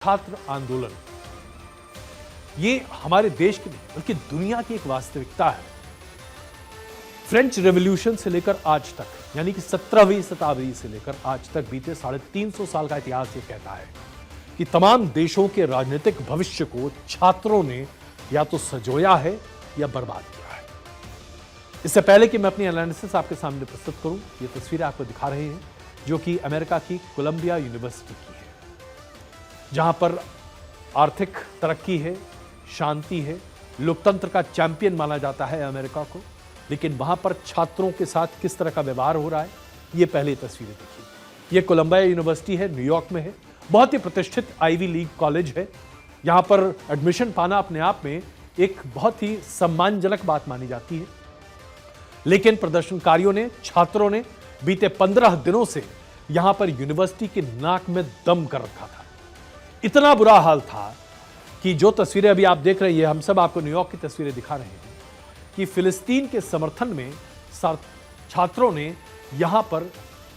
छात्र आंदोलन ये हमारे देश की नहीं बल्कि दुनिया की एक वास्तविकता है। फ्रेंच रेवोल्यूशन से लेकर आज तक यानी कि 17वीं शताब्दी से लेकर आज तक बीते 350 साल का इतिहास ये कहता है कि तमाम देशों के राजनीतिक भविष्य को छात्रों ने या तो संजोया है या बर्बाद किया है। इससे पहले कि मैं अपनी एनालिसिस आपके सामने प्रस्तुत करूं, ये तस्वीरें आपको दिखा रहे हैं जो कि अमेरिका की कोलंबिया यूनिवर्सिटी की है, जहां पर आर्थिक तरक्की है, शांति है, लोकतंत्र का चैंपियन माना जाता है अमेरिका को। लेकिन वहां पर छात्रों के साथ किस तरह का व्यवहार हो रहा है, ये पहले तस्वीरें देखिए। ये कोलंबिया यूनिवर्सिटी है, न्यूयॉर्क में है, बहुत ही प्रतिष्ठित आईवी लीग कॉलेज है। यहां पर एडमिशन पाना अपने आप में एक बहुत ही सम्मानजनक बात मानी जाती है। लेकिन प्रदर्शनकारियों ने, छात्रों ने बीते 15 दिनों से यहां पर यूनिवर्सिटी की नाक में दम कर रखा था। इतना बुरा हाल था कि जो तस्वीरें अभी आप देख रहे हैं, हम सब आपको न्यूयॉर्क की तस्वीरें दिखा रहे हैं कि फिलिस्तीन के समर्थन में छात्रों ने यहां पर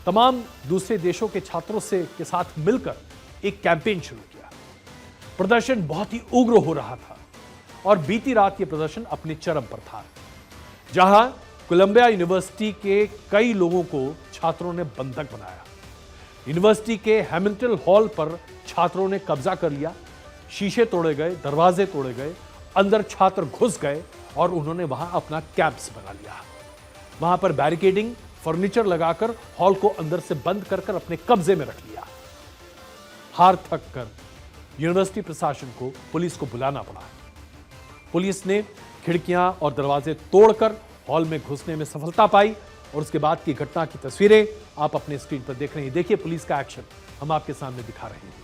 तमाम दूसरे देशों के छात्रों के साथ मिलकर एक कैंपेन शुरू किया। प्रदर्शन बहुत ही उग्र हो रहा था और बीती रात यह प्रदर्शन अपने चरम पर था, जहां कोलंबिया यूनिवर्सिटी के कई लोगों को छात्रों ने बंधक बनाया। यूनिवर्सिटी के हैमिल्टन हॉल पर छात्रों ने कब्जा कर लिया, शीशे तोड़े गए, दरवाजे तोड़े गए, अंदर छात्र घुस गए और उन्होंने वहां अपना कैंप्स बना लिया। वहां पर बैरिकेडिंग, फर्नीचर लगाकर हॉल को अंदर से बंद कर अपने कब्जे में रख लिया। हार थक कर यूनिवर्सिटी प्रशासन को पुलिस को बुलाना पड़ा। पुलिस ने खिड़कियां और दरवाजे तोड़कर हॉल में घुसने में सफलता पाई और उसके बाद की घटना की तस्वीरें आप अपने स्क्रीन पर देख रहे हैं। देखिए पुलिस का एक्शन हम आपके सामने दिखा रहे हैं।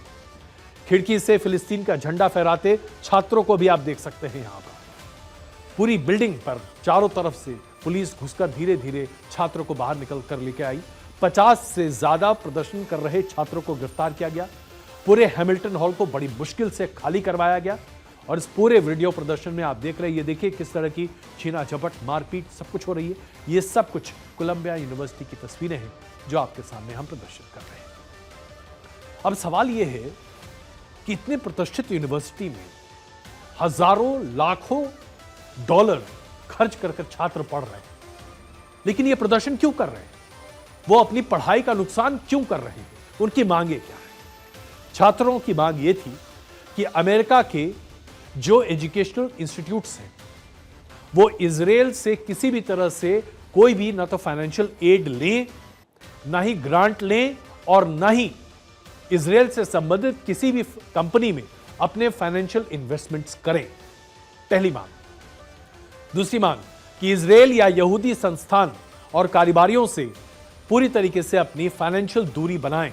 खिड़की से फिलिस्तीन का झंडा फहराते छात्रों को भी आप देख सकते हैं। यहां पर पूरी बिल्डिंग पर चारों तरफ से पुलिस घुसकर धीरे धीरे छात्रों को बाहर निकल कर लेकर आई। 50 से ज्यादा प्रदर्शन कर रहे छात्रों को गिरफ्तार किया गया। पूरे हैमिल्टन हॉल को बड़ी मुश्किल से खाली करवाया गया और इस पूरे वीडियो प्रदर्शन में आप देख रहे हैं, ये देखिए किस तरह की छीना झपट, मारपीट सब कुछ हो रही है। ये सब कुछ कोलंबिया यूनिवर्सिटी की तस्वीरें हैं जो आपके सामने हम प्रदर्शित कर रहे हैं। अब सवाल यह है कि इतने प्रतिष्ठित यूनिवर्सिटी में हजारों लाखों डॉलर खर्च कर छात्र पढ़ रहे हैं, लेकिन ये प्रदर्शन क्यों कर रहे हैं? वो अपनी पढ़ाई का नुकसान क्यों कर रहे हैं? उनकी मांगे क्या है? छात्रों की मांग ये थी कि अमेरिका के जो एजुकेशनल इंस्टीट्यूट्स हैं वो इजराइल से किसी भी तरह से कोई भी ना तो फाइनेंशियल एड लें, ना ही ग्रांट लें और ना ही इजराइल से संबंधित किसी भी कंपनी में अपने फाइनेंशियल इन्वेस्टमेंट्स करें। पहली मांग। दूसरी मांग कि इजराइल या यहूदी संस्थान और कारोबारियों से पूरी तरीके से अपनी फाइनेंशियल दूरी बनाएं।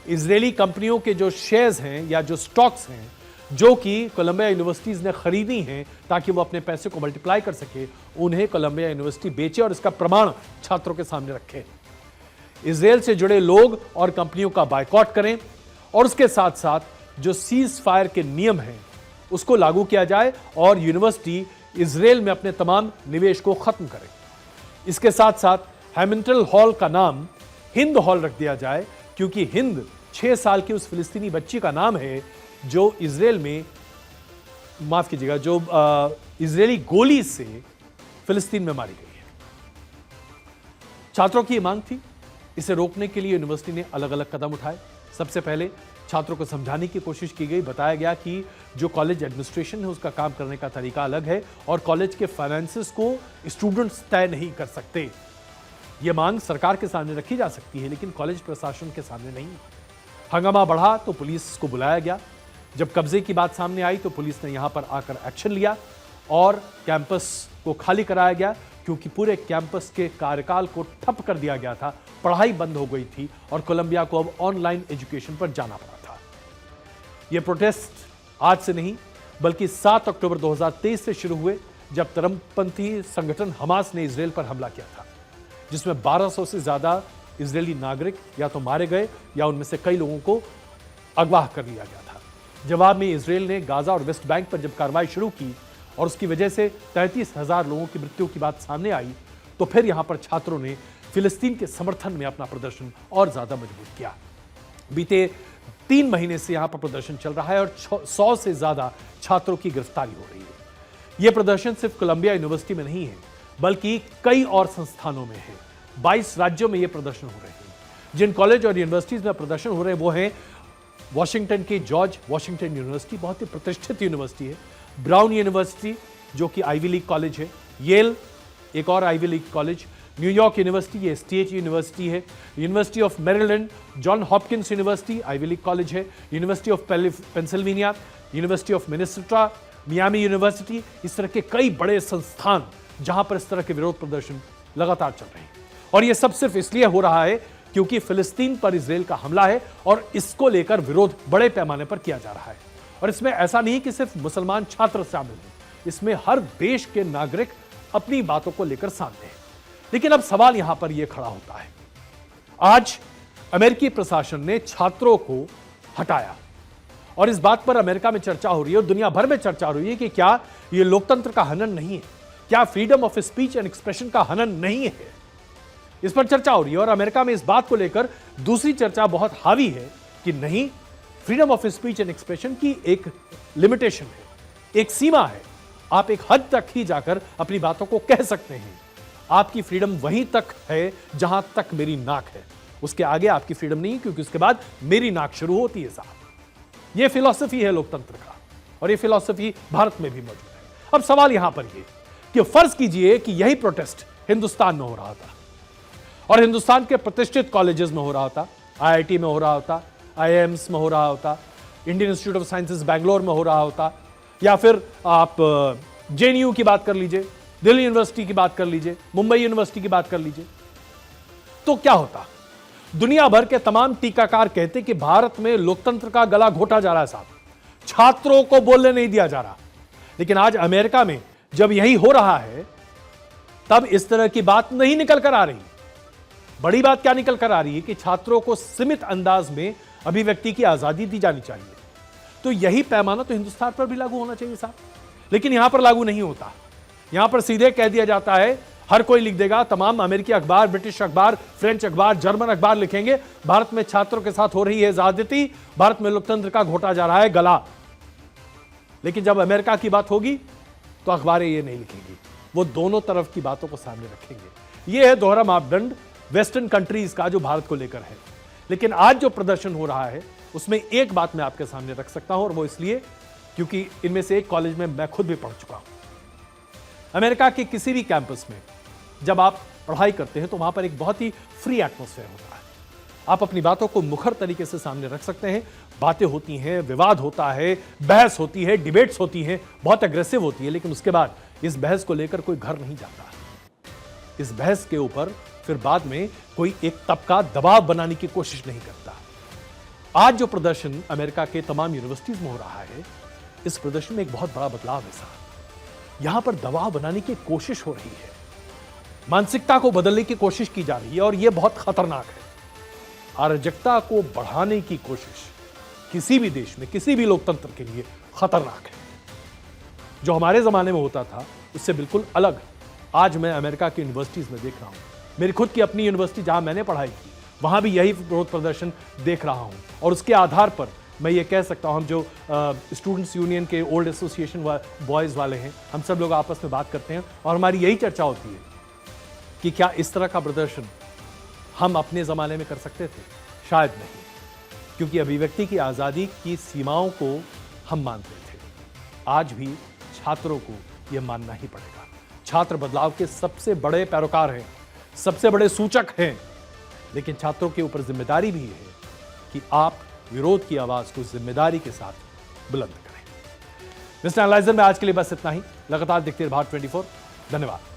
इजरायली कंपनियों के जो शेयर्स हैं या जो स्टॉक्स हैं जो कि कोलंबिया यूनिवर्सिटीज ने खरीदी हैं ताकि वो अपने पैसे को मल्टीप्लाई कर सके, उन्हें कोलंबिया यूनिवर्सिटी बेचे और इसका प्रमाण छात्रों के सामने रखे। इजराइल से जुड़े लोग और कंपनियों का बायकॉट करें और उसके साथ साथ जो सीज फायर के नियम हैं उसको लागू किया जाए और यूनिवर्सिटी इजराइल में अपने तमाम निवेश को खत्म करे। इसके साथ साथ हैमिल्टन हॉल का नाम हिंद हॉल रख दिया जाए, क्योंकि हिंद 6 साल की उस फिलिस्तीनी बच्ची का नाम है जो इजराइल में, माफ कीजिएगा, जो इजरायली गोली से फिलिस्तीन में मारी गई है। छात्रों की मांग थी। इसे रोकने के लिए यूनिवर्सिटी ने अलग अलग कदम उठाए। सबसे पहले छात्रों को समझाने की कोशिश की गई। बताया गया कि जो कॉलेज एडमिनिस्ट्रेशन है उसका काम करने का तरीका अलग है और कॉलेज के फाइनेंसेस को स्टूडेंट्स तय नहीं कर सकते। यह मांग सरकार के सामने रखी जा सकती है लेकिन कॉलेज प्रशासन के सामने नहीं। हंगामा बढ़ा तो पुलिस को बुलाया गया। जब कब्जे की बात सामने आई तो पुलिस ने यहां पर आकर एक्शन लिया और कैंपस को खाली कराया गया, क्योंकि पूरे कैंपस के कार्यकाल को ठप कर दिया गया था। पढ़ाई बंद हो गई थी और कोलंबिया को अब ऑनलाइन एजुकेशन पर जाना पड़ा था। यह प्रोटेस्ट आज से नहीं बल्कि 7 अक्टूबर 2023 से शुरू हुए, जब चरमपंथी संगठन हमास ने इजराइल पर हमला किया था, जिसमें 1200 से ज्यादा इजरायली नागरिक या तो मारे गए या उनमें से कई लोगों को अगवा कर लिया गया था। जवाब में इजराइल ने गाजा और वेस्ट बैंक पर जब कार्रवाई शुरू की और उसकी वजह से 33,000 लोगों की मृत्यु की बात सामने आई, तो फिर यहां पर छात्रों ने फिलिस्तीन के समर्थन में अपना प्रदर्शन और ज्यादा मजबूत किया। बीते 3 महीने से यहां पर प्रदर्शन चल रहा है और 100 से ज्यादा छात्रों की गिरफ्तारी हो रही है। यह प्रदर्शन सिर्फ कोलंबिया यूनिवर्सिटी में नहीं है, बल्कि कई और संस्थानों में है। 22 राज्यों में यह प्रदर्शन हो रहे हैं। जिन कॉलेज और यूनिवर्सिटीज में प्रदर्शन हो रहे हैं वो हैं वॉशिंगटन की जॉर्ज वॉशिंगटन यूनिवर्सिटी, बहुत ही प्रतिष्ठित यूनिवर्सिटी है। ब्राउन यूनिवर्सिटी जो कि आईवी लीग कॉलेज है। येल एक और Ivy League college. New York university ये स्टेट यूनिवर्सिटी है। University of Maryland, John Hopkins university Ivy League college है। University of Pennsylvania, university of Minnesota, Miami university, इस तरह के कई बड़े संस्थान जहां पर इस तरह के विरोध प्रदर्शन लगातार चल रहे हैं। और यह सब सिर्फ इसलिए हो रहा है क्योंकि फिलिस्तीन पर इजराइल का हमला है और इसको लेकर विरोध बड़े पैमाने पर किया जा रहा है। और इसमें ऐसा नहीं कि सिर्फ मुसलमान छात्र शामिल हैं, इसमें हर देश के नागरिक अपनी बातों को लेकर सामने हैं। लेकिन अब सवाल यहां पर यह खड़ा होता है, आज अमेरिकी प्रशासन ने छात्रों को हटाया और इस बात पर अमेरिका में चर्चा हो रही है और दुनिया भर में चर्चा हो रही है कि क्या यह लोकतंत्र का हनन नहीं है, क्या freedom of speech and expression का हनन नहीं है। इस पर चर्चा हो रही है और अमेरिका में इस बात को लेकर दूसरी चर्चा बहुत हावी है कि नहीं, freedom of speech and expression की एक लिमिटेशन है, एक सीमा है। आप एक हद तक ही जाकर अपनी बातों को कह सकते हैं। आपकी फ्रीडम वहीं तक है जहां तक मेरी नाक है, उसके आगे आपकी फ्रीडम नहीं, क्योंकि उसके बाद मेरी नाक शुरू होती है साहब। यह फिलॉसफी है लोकतंत्र का और यह फिलॉसफी भारत में भी मौजूद है। अब सवाल यहां पर यह कि फर्ज कीजिए कि यही प्रोटेस्ट हिंदुस्तान में हो रहा था और हिंदुस्तान के प्रतिष्ठित कॉलेजेस में हो रहा होता, आईआईटी में हो रहा होता, आईआईएम्स में हो रहा होता, Indian institute of sciences Bangalore में हो रहा होता, या फिर आप जेएनयू की बात कर लीजिए, दिल्ली यूनिवर्सिटी की बात कर लीजिए, मुंबई यूनिवर्सिटी की बात कर लीजिए, तो क्या होता? दुनिया भर के तमाम टीकाकार कहते कि भारत में लोकतंत्र का गला घोटा जा रहा है साहब, छात्रों को बोलने नहीं दिया जा रहा। लेकिन आज अमेरिका में जब यही हो रहा है तब इस तरह की बात नहीं निकल कर आ रही। बड़ी बात क्या निकल कर आ रही है कि छात्रों को सीमित अंदाज में अभिव्यक्ति की आजादी दी जानी चाहिए। तो यही पैमाना तो हिंदुस्तान पर भी लागू होना चाहिए साहब, लेकिन यहां पर लागू नहीं होता। यहां पर सीधे कह दिया जाता है, हर कोई लिख देगा, तमाम अमेरिकी अखबार, ब्रिटिश अखबार, फ्रेंच अखबार, जर्मन अखबार लिखेंगे भारत में छात्रों के साथ हो रही है ज्यादती, भारत में लोकतंत्र का घोटा जा रहा है गला। लेकिन जब अमेरिका की बात होगी तो अखबारें ये नहीं लिखेंगी, वो दोनों तरफ की बातों को सामने रखेंगे। यह है दोहरा मापदंड वेस्टर्न कंट्रीज का जो भारत को लेकर है। लेकिन आज जो प्रदर्शन हो रहा है उसमें एक बात मैं आपके सामने रख सकता हूं, और वो इसलिए क्योंकि इनमें से एक कॉलेज में मैं खुद भी पढ़ चुका हूं। अमेरिका के किसी भी कैंपस में जब आप पढ़ाई करते हैं तो वहां पर एक बहुत ही फ्री एटमॉस्फेयर होता है। आप अपनी बातों को मुखर तरीके से सामने रख सकते हैं, बातें होती हैं, विवाद होता है, बहस होती है, डिबेट्स होती हैं, बहुत अग्रेसिव होती है, लेकिन उसके बाद इस बहस को लेकर कोई घर नहीं जाता। इस बहस के ऊपर फिर बाद में कोई एक तबका दबाव बनाने की कोशिश नहीं करता। आज जो प्रदर्शन अमेरिका के तमाम यूनिवर्सिटीज में हो रहा है, इस प्रदर्शन में एक बहुत बड़ा बदलाव है साहब। यहां पर दबाव बनाने की कोशिश हो रही है, मानसिकता को बदलने की कोशिश की जा रही है, और यह बहुत खतरनाक है। अराजकता को बढ़ाने की कोशिश किसी भी देश में, किसी भी लोकतंत्र के लिए खतरनाक है। जो हमारे जमाने में होता था उससे बिल्कुल अलग आज मैं अमेरिका की यूनिवर्सिटीज में देख रहा हूं। मेरी खुद की अपनी यूनिवर्सिटी जहां मैंने पढ़ाई की, वहां भी यही विरोध प्रदर्शन देख रहा हूं, और उसके आधार पर मैं ये कह सकता हूं, हम जो स्टूडेंट्स यूनियन के ओल्ड एसोसिएशन बॉयज वाले हैं, हम सब लोग आपस में बात करते हैं और हमारी यही चर्चा होती है कि क्या इस तरह का प्रदर्शन हम अपने ज़माने में कर सकते थे? शायद नहीं, क्योंकि अभिव्यक्ति की आज़ादी की सीमाओं को हम मानते थे। आज भी छात्रों को यह मानना ही पड़ेगा। छात्र बदलाव के सबसे बड़े पैरोकार हैं, सबसे बड़े सूचक हैं, लेकिन छात्रों के ऊपर जिम्मेदारी भी है कि आप विरोध की आवाज़ को जिम्मेदारी के साथ बुलंद करें। मिस्टर एनालाइजर में आज के लिए बस इतना ही। लगातार देखते रहिए भारत 24। धन्यवाद।